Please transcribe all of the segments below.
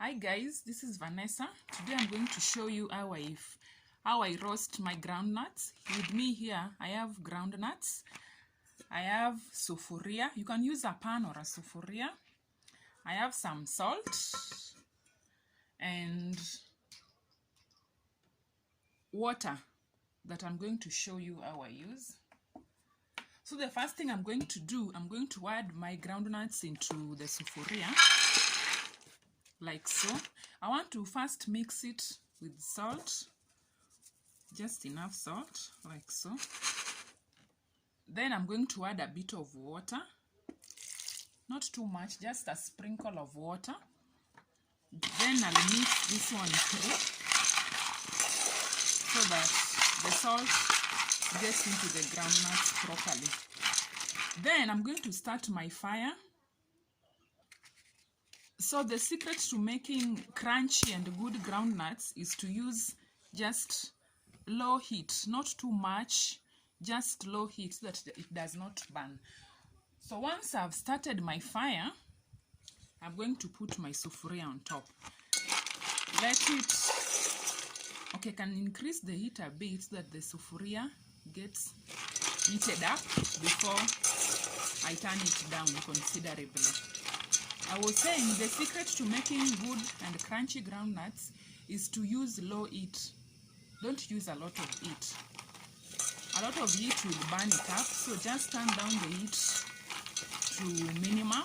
Hi guys, this is Vanessa. Today I'm going to show you how I roast my groundnuts. With me here I have groundnuts. I have sufuria. You can use a pan or a sufuria. I have some salt and water that I'm going to show you how I use. So the first thing I'm going to do, I'm going to add my groundnuts into the sufuria like so. I want to first mix it with salt, just enough salt like so. Then I'm going to add a bit of water, not too much, just a sprinkle of water. Then I'll mix this one through so that the salt gets into the groundnuts properly. Then I'm going to start my fire. So the secret to making crunchy and good groundnuts is to use just low heat, not too much, just low heat so that it does not burn. So once I've started my fire, I'm going to put my sufuria on top. Let it, okay, can increase the heat a bit so that the sufuria gets heated up before I turn it down considerably. I was saying the secret to making good and crunchy groundnuts is to use low heat. Don't use a lot of heat. A lot of heat will burn it up, so just turn down the heat to minimum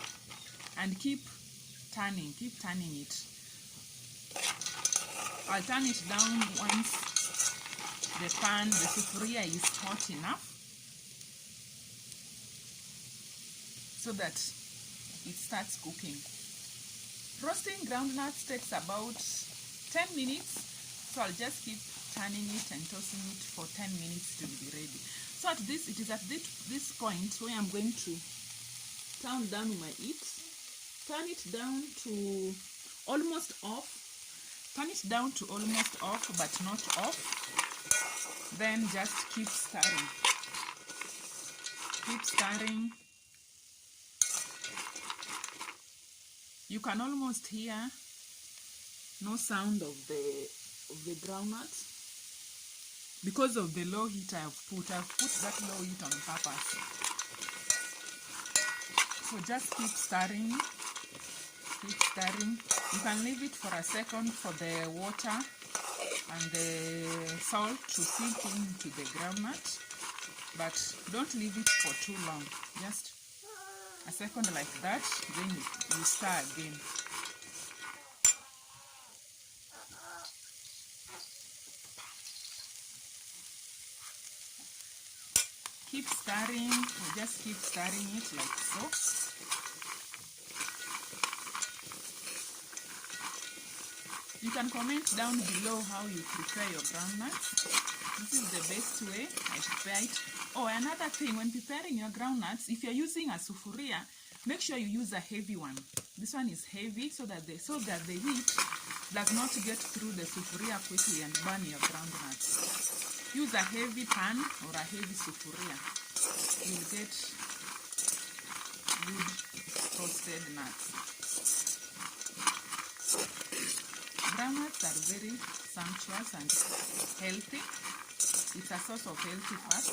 and keep turning it. I'll turn it down once the sufuria is hot enough so that it starts cooking. Roasting groundnuts takes about 10 minutes, so I'll just keep turning it and tossing it for 10 minutes to be ready. So it is at this point where I'm going to turn down my heat. Turn it down to almost off. Turn it down to almost off, but not off. Then just keep stirring. Keep stirring. You can almost hear no sound of the groundnut because of the low heat I've put that low heat on purpose. So just keep stirring. Keep stirring. You can leave it for a second for the water and the salt to sink into the groundnut, but don't leave it for too long. Just a second like that, then you stir again. Keep stirring, just keep stirring it like so. You can comment down below how you prepare your groundnuts. This is the best way I prepare it. Oh, another thing, when preparing your groundnuts, if you're using a sufuria, make sure you use a heavy one. This one is heavy so that the heat does not get through the sufuria quickly and burn your groundnuts. Use a heavy pan or a heavy sufuria. You'll get good roasted nuts. Groundnuts are very sumptuous and healthy. It's a source of healthy fats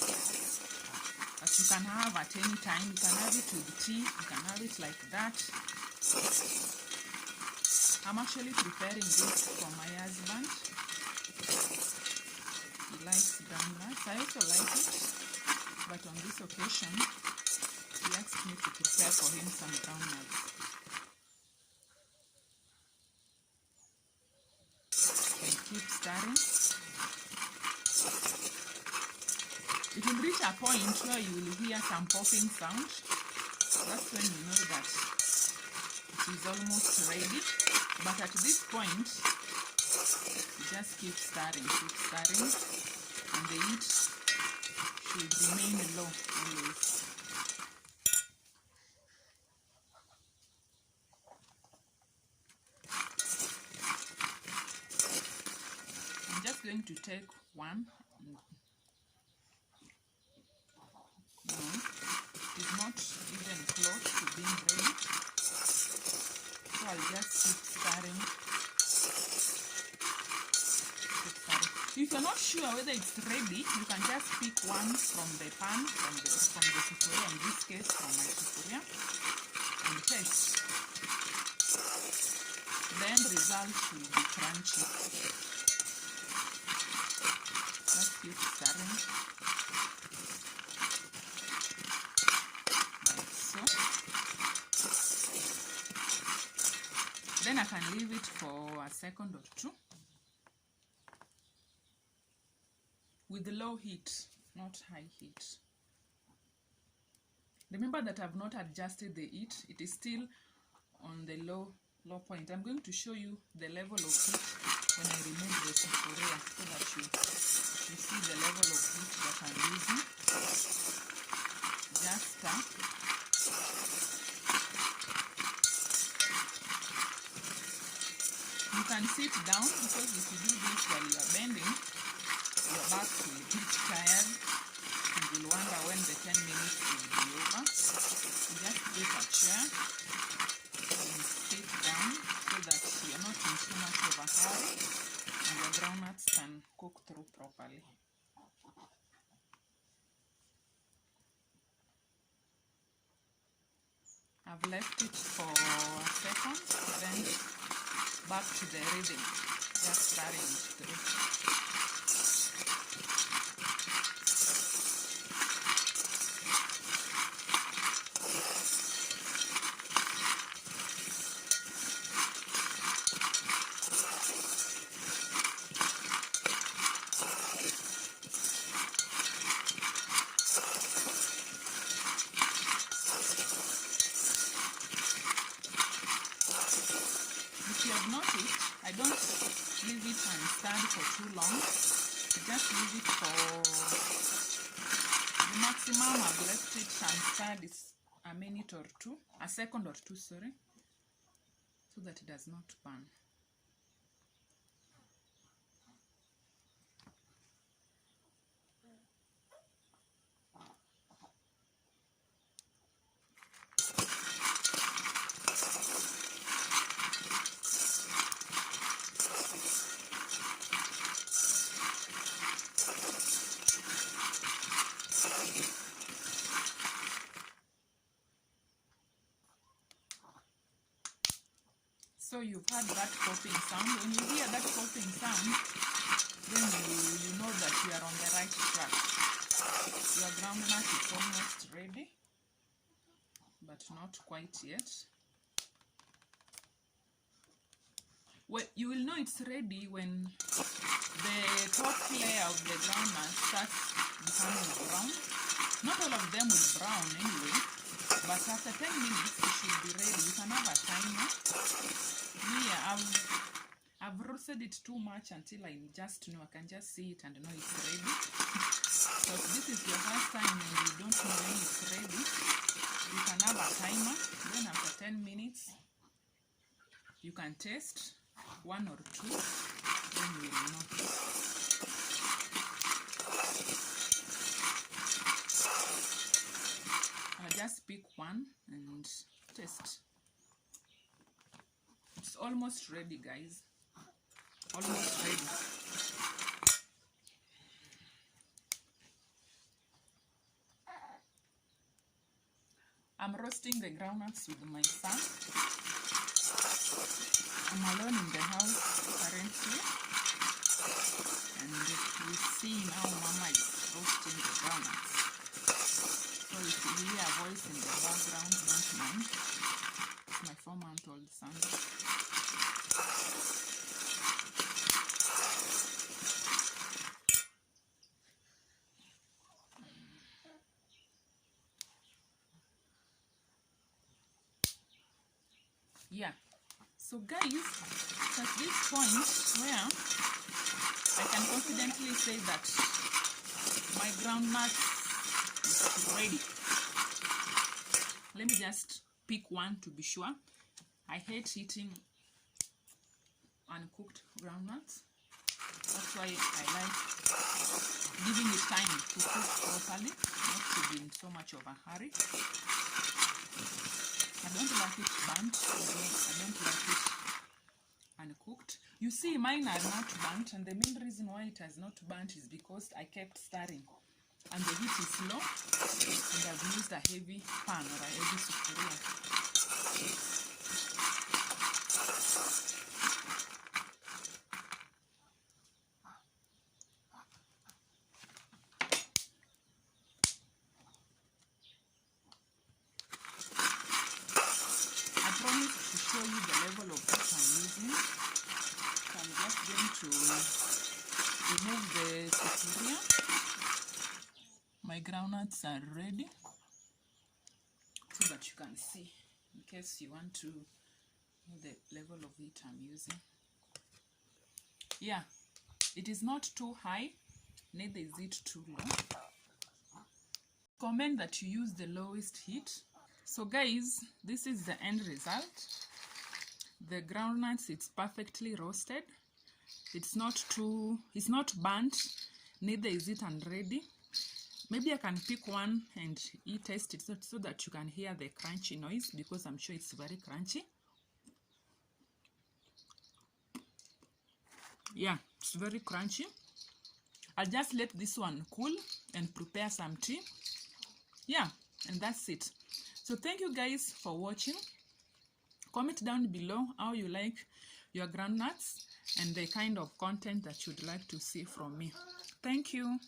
that you can have at any time. You can have it with tea, you can have it like that. I'm actually preparing this for my husband. He likes groundnuts. I also like it, but on this occasion, he asked me to prepare for him some groundnuts. Keep stirring. It will reach a point where you will hear some popping sound. That's when you know that it is almost ready. But at this point, you just keep stirring, and the heat should remain low always. I'm just going to take one. It's not even close to being ready, so I'll just keep stirring if you're not sure whether it's ready, you can just pick one from the pan, from the sufuria, in this case from my sufuria, and taste. The end result will be crunchy. Let's keep stirring. Like so. Then I can leave it for a second or two. With low heat, not high heat. Remember that I've not adjusted the heat. It is still on the low point. I'm going to show you the level of heat when I remove the sufuria so that you see the level of heat that I'm using. Just you can sit down, because if you do this while you are bending, your back will get tired and you'll wonder when the 10 minutes will be over. So just get a chair and sit down so that you're not in too much of a hurry and your groundnuts can cook through properly. I've left it for a second, then back to the rhythm, just stirring it through. If you have noticed, I don't leave it unstirred for too long. I just leave it for the maximum I've left it unstirred is a minute or two, a second or two, sorry, so that it does not burn. So you've heard that popping sound. When you hear that popping sound, then you know that you are on the right track. Your groundnut is almost ready, but not quite yet. Well, you will know it's ready when the top layer of the groundnut starts becoming brown. Not all of them will brown anyway, but after 10 minutes it should be ready. You can have a timer. Here, I've roasted it too much until I just know, I can just see it and know it's ready. So if this is your first time and you don't know when it's ready, you can have a timer. Then after 10 minutes, you can taste one or two, then you will know. I'll just pick one and taste. It's almost ready, guys. Almost ready. I'm roasting the groundnuts with my son. I'm alone in the house currently, and we see now Mama is roasting the groundnuts. So if you hear a voice in the background, don't mind. It's my 4-month-old son. Yeah, so guys, at this point where I can confidently say that my groundnut is ready. Let me just pick one to be sure. I hate eating uncooked groundnuts. That's why I like giving it time to cook properly, not to be in so much of a hurry. I don't like it burnt. I don't like it uncooked. You see, mine are not burnt, and the main reason why it has not burnt is because I kept stirring, and the heat is low, and I've used a heavy pan or a heavy sufuria. I promise to show you the level of heat I'm using. So I'm just going to remove the sufuria. My groundnuts are ready, so that you can see, in case you want to know the level of heat I'm using. Yeah, it is not too high, neither is it too low. Recommend that you use the lowest heat. So guys, this is the end result. The groundnuts, it's perfectly roasted. It's not burnt, neither is it unready. Maybe I can pick one and taste it so that you can hear the crunchy noise, because I'm sure it's very crunchy. Yeah, it's very crunchy. I'll just let this one cool and prepare some tea. Yeah, and that's it. So thank you guys for watching. Comment down below how you like your groundnuts and the kind of content that you'd like to see from me. Thank you.